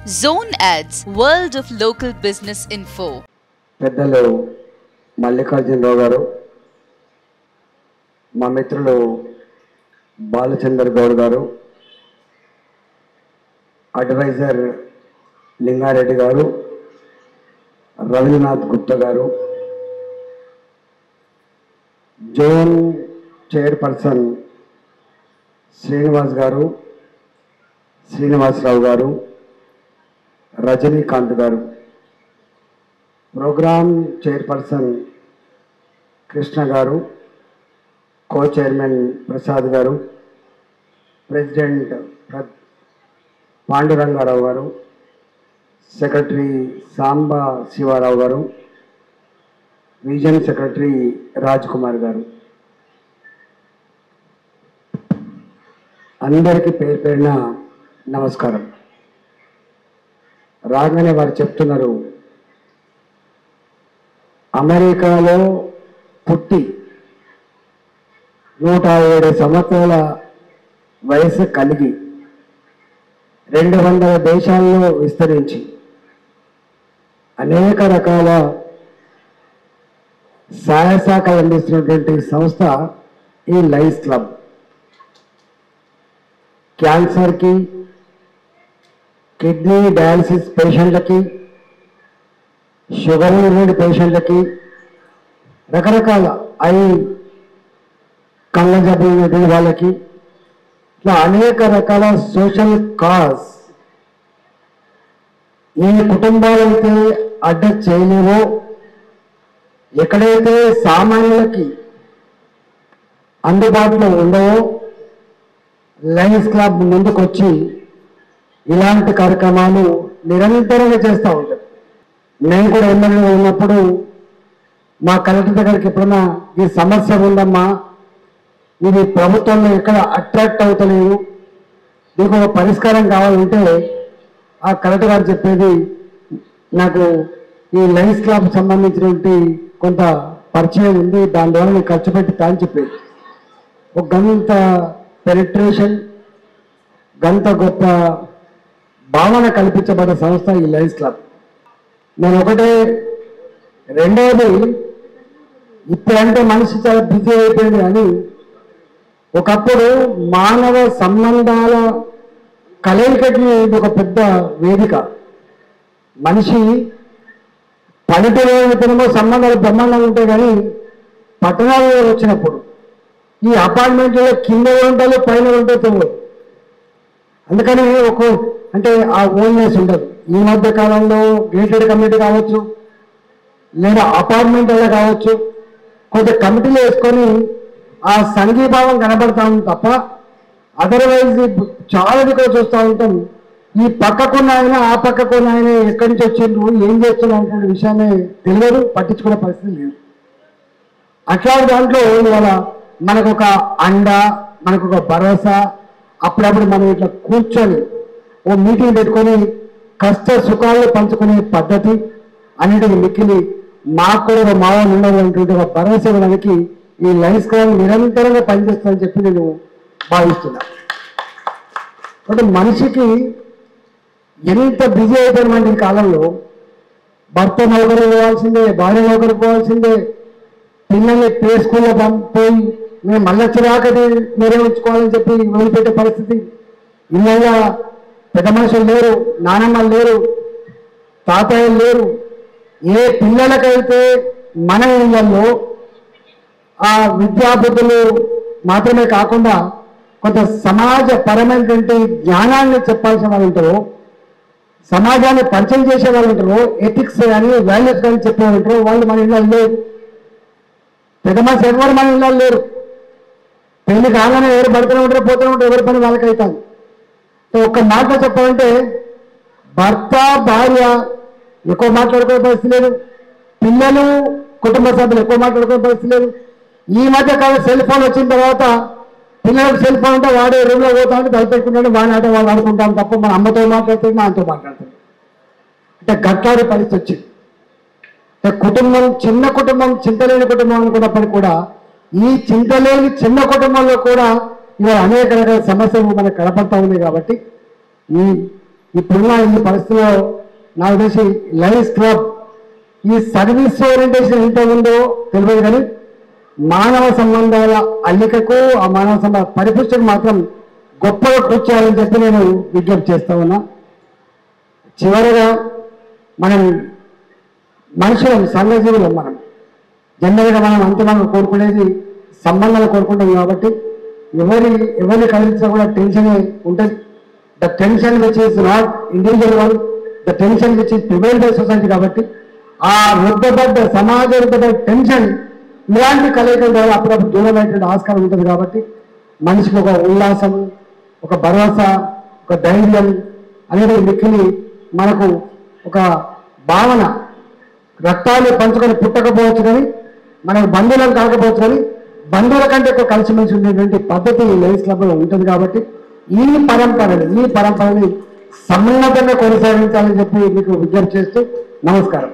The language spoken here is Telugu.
Zone Ads, World of Local Business Info. పెద్దలు మల్లికార్జునరావు గారు, మా మిత్రులు బాలచందర్ గౌడ్ గారు, అడ్వైజర్ లింగారెడ్డి గారు, రవీంద్రనాథ్ గుప్తా గారు, జోన్ చైర్పర్సన్ శ్రీనివాస్ గారు, శ్రీనివాసరావు గారు, రజనీకాంత్ గారు, ప్రోగ్రామ్ చైర్పర్సన్ కృష్ణ గారు, కో చైర్మన్ ప్రసాద్ గారు, ప్రెసిడెంట్ పాండురంగారావు గారు, సెక్రటరీ సాంబా శివారావు గారు, రీజన్ సెక్రటరీ రాజ్ కుమార్ గారు, అందరికీ పేరు పేరున నమస్కారం. రాగానే వారు చెప్తున్నారు, అమెరికాలో పుట్టి 107 సంవత్సరాల వయసు కలిగి 200 దేశాల్లో విస్తరించి అనేక రకాల సహాయ శాఖలు అందిస్తున్నటువంటి సంస్థ ఈ లయన్స్ క్లబ్. క్యాన్సర్కి, కిడ్నీ డయాలసిస్ పేషెంట్లకి, షుగర్ రిలేటెడ్ పేషెంట్లకి, రకరకాల కళ్ళ జబ్బులు వాళ్ళకి, ఇట్లా అనేక రకాల సోషల్ కాజ్ ఈ కుటుంబాలైతే అడ్డ చేయలేవో, ఎక్కడైతే సామాన్యులకి అందుబాటులో ఉండవో లయన్స్ క్లబ్ ముందుకు వచ్చి ఇలాంటి కార్యక్రమాలు నిరంతరంగా చేస్తూ ఉంటారు. నేను కూడా ఎమ్మెల్యేగా ఉన్నప్పుడు మా కలెక్టర్ దగ్గరికి ఎప్పుడన్నా ఈ సమస్య ఉందమ్మా, ఇది ప్రభుత్వంలో ఎక్కడ అట్రాక్ట్ అవుతలేదు, దీనికి ఒక పరిష్కారం కావాలంటే ఆ కలెక్టర్ గారు చెప్పేది, నాకు ఈ లయన్స్ క్లబ్ సంబంధించినటువంటి కొంత పరిచయం ఉంది, దాని ద్వారా నేను ఖర్చు పెట్టి అని చెప్పేది. ఒక గంత పెనిట్రేషన్, గంత గొప్ప భావన కల్పించబడ్డ సంస్థ ఈ లయన్స్ క్లబ్. నేను ఒకటే, రెండవది, ఇప్పుడంటే మనిషి చాలా బిజీ అయిపోయింది కానీ ఒకప్పుడు మానవ సంబంధాల కలయికకి ఇది ఒక పెద్ద వేదిక. మనిషి పల్లెటూరులో సంబంధాలు బ్రహ్మాండంగా ఉంటాయి కానీ పట్టణాల్లో వచ్చినప్పుడు ఈ అపార్ట్మెంట్లో కింద ఉంటాలో పైన ఉంటే తెలియదు. అందుకని అంటే ఆ ఓన్నెస్ ఉండదు. ఈ మధ్య కాలంలో గేటెడ్ కమ్యూనిటీ కావచ్చు, లేదా అపార్ట్మెంట్ అలా కావచ్చు, కొంత కమిటీలు వేసుకొని ఆ సంఘీభావం కనబడతా ఉంది తప్ప అదర్వైజ్ చాలా దిక్కులు చూస్తూ ఉంటాం. ఈ పక్కకున్న ఆయన ఆ పక్కకున్న ఆయన ఎక్కడి నుంచి వచ్చిండ్రు, ఏం చేస్తున్నారు అనేటువంటి విషయాన్ని తెలియదు, పట్టించుకునే పరిస్థితి లేదు. అట్లాంటి దాంట్లో ఇవాళ మనకు ఒక అండ, మనకు ఒక భరోసా, అప్పుడప్పుడు మనం ఇట్లా కూర్చొని ఓ మీటింగ్ పెట్టుకొని కష్ట సుఖాలను పంచుకునే పద్ధతి అన్నిటిని మిక్కిలి మాకు కూడా ఒక మావోలు ఉండదు అనేటువంటి ఒక భరోసా ఇవ్వడానికి ఈ లయన్స్ క్లబ్ నిరంతరంగా పనిచేస్తుందని చెప్పి నేను భావిస్తున్నా. అంటే మనిషికి ఎంత బిజీ అయిపోయినటువంటి ఈ కాలంలో భర్త నౌకరు పోవాల్సిందే, భార్య నౌకరు పోవాల్సిందే, పిల్లల్ని ప్లే స్కూల్లో పంపిపోయి మేము మళ్ళీ చిరాకటి నిర్వహించుకోవాలని చెప్పి వదిలిపెట్టే పరిస్థితి. ఇళ్ళగా పెద్ద మనుషులు లేరు, నానమ్మలు లేరు, తాతయ్యలు లేరు. ఏ పిల్లలకైతే మన ఇళ్లలో ఆ విద్యాబుద్ధులు మాత్రమే కాకుండా కొంత సమాజ పరమైనటువంటి జ్ఞానాన్ని చెప్పాల్సిన వాళ్ళు ఉంటారో, సమాజాన్ని పరిచయం చేసే వాళ్ళు ఉంటారో, ఎథిక్స్ కానీ వాల్యూస్ కానీ చెప్పే వాళ్ళు ఉంటారో, వాళ్ళు మన ఇళ్ళలో లేరు. పెద్ద మనిషి ఎవరు మన ఇళ్ళలో లేరు. పెళ్లి కాగానే ఎవరు పడుతూనే ఉంటారో పోతూనే ఉంటారు, ఎవరి పని వాళ్ళకి అవుతాను. ఒక్క మాట చెప్పాలంటే భర్త భార్య ఎక్కువ మాట్లాడుకునే పరిస్థితి లేదు, పిల్లలు కుటుంబ సభ్యులు ఎక్కువ మాట్లాడుకునే పరిస్థితి లేదు. ఈ మధ్య కాలం సెల్ ఫోన్ వచ్చిన తర్వాత పిల్లలకు సెల్ ఫోన్ ఉంటే వాడే రూమ్లో పోతా ఉంటే తలపెట్టుకుంటాడు, వాడి ఆట వాళ్ళు ఆడుకుంటాం తప్ప మన అమ్మతో మాట్లాడుతుంది, మా ఆయనతో మాట్లాడుతుంది. అంటే గట్లాడి పరిస్థితి వచ్చింది. కుటుంబం, చిన్న కుటుంబం, చింతలేని కుటుంబం అనుకున్నప్పటికీ కూడా ఈ చింతలేని చిన్న కుటుంబంలో కూడా ఇవాళ అనేక రకాల సమస్యలు మనకు కనపడతా ఉన్నాయి. కాబట్టి ఇప్పుడున్న ఈ పరిస్థితిలో నాకు తెలిసి లయన్స్ క్లబ్ ఈ సర్వీస్ ఓరియంటేషన్ ఎంత ఉందో తెలియదు, కానీ మానవ సంబంధాల అల్లికకు ఆ మానవ సంబంధ పరిపుష్టికి మాత్రం గొప్పగా కృషి చేయాలని చెప్పి నేను విజ్ఞప్తి చేస్తా ఉన్నా. చివరగా మనం మనుషులం, సంఘజీవులం, మనం జనరల్గా మనం అంతిమంగా కోరుకునేది సంబంధాలు కోరుకుంటాం. కాబట్టి ఎవరిని కలిసినా కూడా టెన్షనే ఉంటుంది. The tension which is not individual one, the tension which is prevailed by society. కాబట్టి ఆ రుద్దబడ్డ సమాజ రుద్దబడ్డ టెన్షన్ ఇలాంటి కలయికల ద్వారా అప్పుడప్పుడు దూరమైనటువంటి ఆస్కారం ఉంటుంది. కాబట్టి మనిషికి ఒక ఉల్లాసం, ఒక భరోసా, ఒక ధైర్యం అనేది మిక్కిలి మనకు ఒక భావన. రక్తాన్ని పంచుకొని పుట్టకపోవచ్చు, కానీ మనకు బంధువులను కాకపోవచ్చు, కానీ బంధువుల కంటే ఎక్కువ కలిసిమెలిసి ఉండేటువంటి పద్ధతి లయన్స్ క్లబ్లో ఉంటుంది. కాబట్టి ఈ పరంపరని సమున్నతంగా కొనసాగించాలని చెప్పి మీకు విజ్ఞప్తి చేస్తూ నమస్కారం.